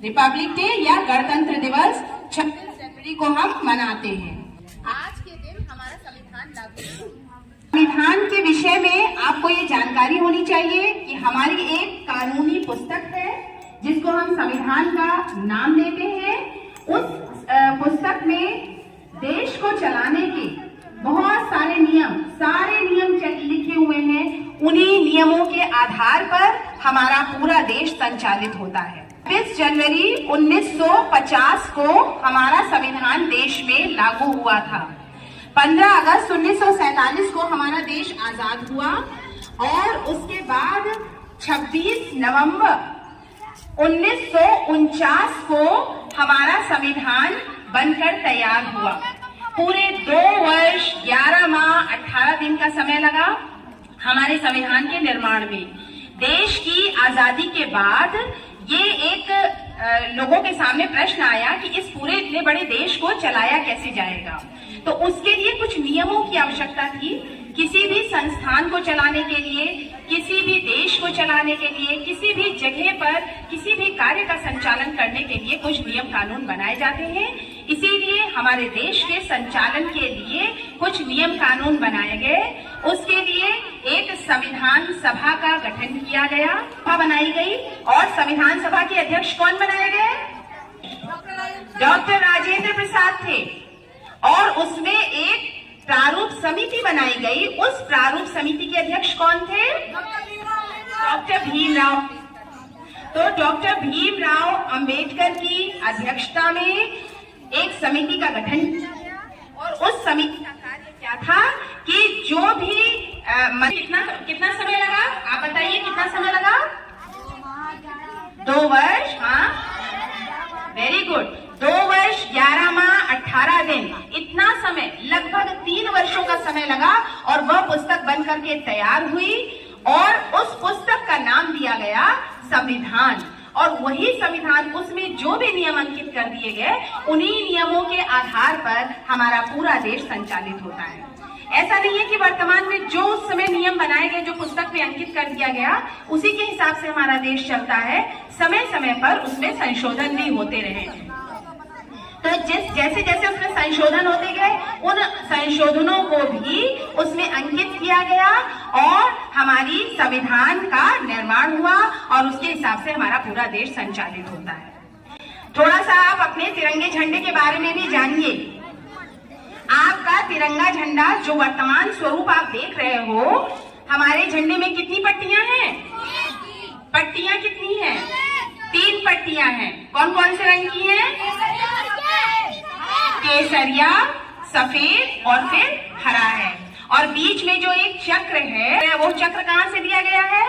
Republic day या गणतंत्र दिवस 26 जनवरी को हम मनाते हैं। आज के दिन हमारा संविधान लागू हुआ। संविधान के विषय में आपको ये जानकारी होनी चाहिए कि हमारी एक कानूनी पुस्तक है जिसको हम संविधान का नाम देते हैं। उस पुस्तक में देश को चलाने के बहुत सारे नियम लिखे हुए हैं। उन्हीं नियमों के आधार पर हमारा पूरा देश संचालित होता है। 20 जनवरी 1950 को हमारा संविधान देश में लागू हुआ था। 15 अगस्त 1947 को हमारा देश आजाद हुआ और उसके बाद 26 नवंबर 1949 को हमारा संविधान बनकर तैयार हुआ। पूरे 2 वर्ष 11 माह 18 दिन का समय लगा हमारे संविधान के निर्माण में। देश की आजादी के बाद ये एक लोगों के सामने प्रश्न आया कि इस पूरे इतने बड़े देश को चलाया कैसे जाएगा। तो उसके लिए कुछ नियमों की आवश्यकता थी। किसी भी संस्थान को चलाने के लिए, किसी भी देश को चलाने के लिए, किसी भी जगह पर किसी भी कार्य का संचालन करने के लिए कुछ नियम कानून बनाए जाते हैं। इसीलिए हमारे देश के संचालन के लिए कुछ नियम कानून बनाए गए। उसके लिए एक संविधान सभा का गठन किया गया, सभा बनाई गई और संविधान सभा के अध्यक्ष कौन बनाए गए? डॉक्टर राजेंद्र प्रसाद थे। और उसमें एक प्रारूप समिति बनाई गई। उस प्रारूप समिति के अध्यक्ष कौन थे? डॉक्टर भीमराव। तो डॉक्टर भीमराव अंबेडकर की अध्यक्षता में एक समिति का गठन किया गया और उस समिति का कार्य क्या था कि जो भी कितना समय लगा? आप बताइए कितना समय लगा? 2 वर्ष। हाँ, वेरी गुड। 2 वर्ष 11 माह 18 दिन, इतना समय, लगभग 3 वर्षों का समय लगा और वह पुस्तक बन करके तैयार हुई और उस पुस्तक का नाम दिया गया संविधान। और वही संविधान, उसमें जो भी नियम अंकित कर दिए गए, उन्हीं नियमों के आधार पर हमारा पूरा देश संचालित होता है। ऐसा नहीं है कि वर्तमान में जो उस समय नियम बनाए गए, जो पुस्तक में अंकित कर दिया गया, उसी के हिसाब से हमारा देश चलता है। समय समय पर उसमें संशोधन भी होते रहे। तो जैसे जैसे उसमें संशोधन होते गए, उन संशोधनों को भी उसमें अंकित किया गया और हमारी संविधान का निर्माण हुआ और उसके हिसाब से हमारा पूरा देश संचालित होता है। थोड़ा सा आप अपने तिरंगे झंडे के बारे में भी जानिए। आपका तिरंगा झंडा जो वर्तमान स्वरूप आप देख रहे हो, हमारे झंडे में कितनी पट्टियां हैं? पट्टियां कितनी हैं? 3 पट्टियां हैं। कौन कौन से रंग की हैं? केसरिया, सफेद और फिर हरा है। और बीच में जो एक चक्र है, वो चक्र कहाँ से लिया गया है?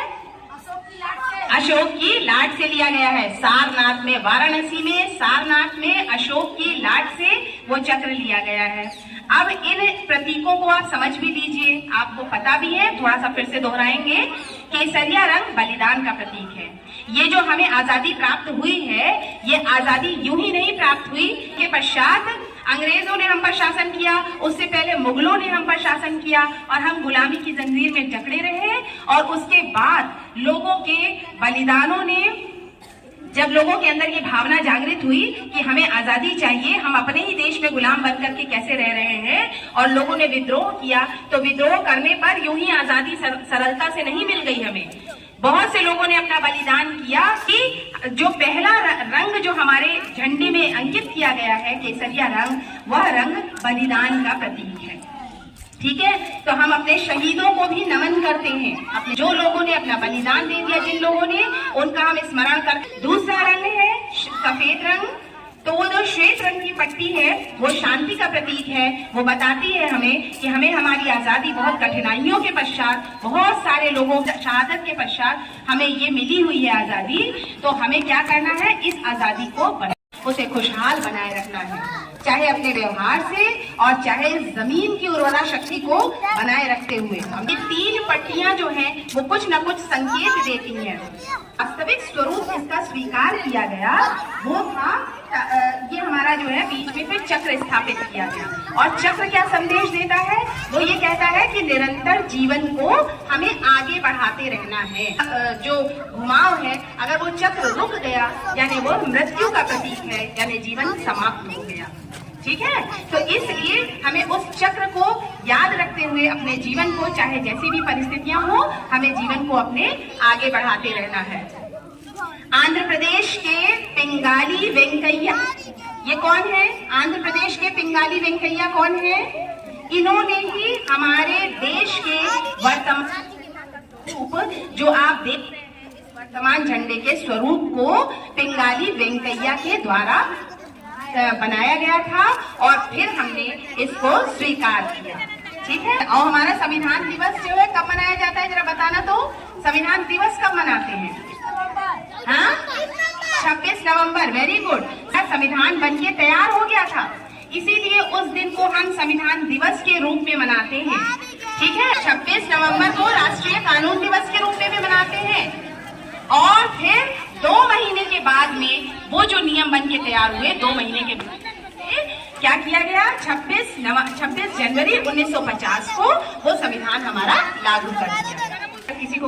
अशोक की लाट से लिया गया है। सारनाथ में, वाराणसी में सारनाथ में अशोक की लाट से वो चक्र लिया गया है। अब इन प्रतीकों को आप समझ भी लीजिए, आपको पता भी है, थोड़ा सा फिर से दोहराएंगे। केसरिया रंग बलिदान का प्रतीक है। ये जो हमें आजादी प्राप्त हुई है, ये आजादी यूं ही नहीं प्राप्त हुई। के पश्चात अंग्रेजों ने हम पर शासन किया, उससे पहले मुगलों ने हम पर शासन किया और हम गुलामी की जंजीर में जकड़े रहे। और उसके बाद लोगों के बलिदानों ने, जब लोगों के अंदर ये भावना जागृत हुई कि हमें आजादी चाहिए, हम अपने ही देश में गुलाम बनकर के कैसे रह रहे हैं, और लोगों ने विद्रोह किया, तो विद्रोह करने पर यूं ही आजादी सरलता से नहीं मिल गई हमें। बहुत से लोगों ने अपना बलिदान किया कि जो पहला रंग जो हमारे झंडे में अंकित किया गया है, केसरिया रंग, वह रंग बलिदान का प्रतीक है। ठीक है, तो हम अपने शहीदों को भी नमन करते हैं। अपने जो लोगों ने अपना बलिदान दे दिया, जिन लोगों ने, उनका हम स्मरण करते। दूसरा रंग है सफेद रंग। तो वो जो श्वेत रंग की पट्टी है, वो शांति का प्रतीक है। वो बताती है हमें कि हमें हमारी आजादी बहुत कठिनाइयों के पश्चात, बहुत सारे लोगों की शहादत के पश्चात हमें ये मिली हुई है आजादी। तो हमें क्या करना है? इस आजादी को उसे खुशहाल बनाए रखना है, चाहे अपने व्यवहार से और चाहे जमीन की उर्वरा शक्ति को बनाए रखते हुए। ये 3 पट्टियां जो हैं, वो कुछ न कुछ संकेत देती हैं। वास्तविक स्वरूप इसका स्वीकार किया गया वो था ये हमारा जो है बीच में फिर चक्र स्थापित किया गया। और चक्र क्या संदेश देता है? वो ये कहता है कि निरंतर जीवन को हमें आगे बढ़ाते रहना है। जो घुमाव है, अगर वो चक्र रुक गया यानी वो मृत्यु का प्रतीक है, यानी जीवन समाप्त हो गया। ठीक है, तो इसलिए हमें उस चक्र को याद रखते हुए अपने जीवन को, चाहे जैसी भी परिस्थितियां हो, हमें जीवन को अपने आगे बढ़ाते रहना है। आंध्र प्रदेश के पिंगाली वेंकैया, ये कौन है? आंध्र प्रदेश के पिंगाली वेंकैया कौन है? इन्होंने ही हमारे देश के वर्तमान रूप, जो आप देख रहे हैं इस वर्तमान झंडे के स्वरूप को, पिंगाली वेंकैया के द्वारा बनाया गया था और फिर हमने इसको स्वीकार किया। ठीक है, और हमारा संविधान दिवस जो है कब मनाया जाता है, जरा बताना तो। संविधान दिवस कब मनाते हैं? हाँ, 26 नवंबर। Very good. संविधान बनके तैयार हो गया था, इसीलिए उस दिन को हम संविधान दिवस के रूप में मनाते हैं। ठीक है, 26 नवंबर को राष्ट्रीय कानून दिवस के रूप में भी मनाते हैं। और फिर 2 महीने के बाद में वो जो नियम बन के तैयार हुए, 2 महीने के बाद क्या किया गया? 26 जनवरी 1950 को वो संविधान हमारा लागू कर दिया। किसी को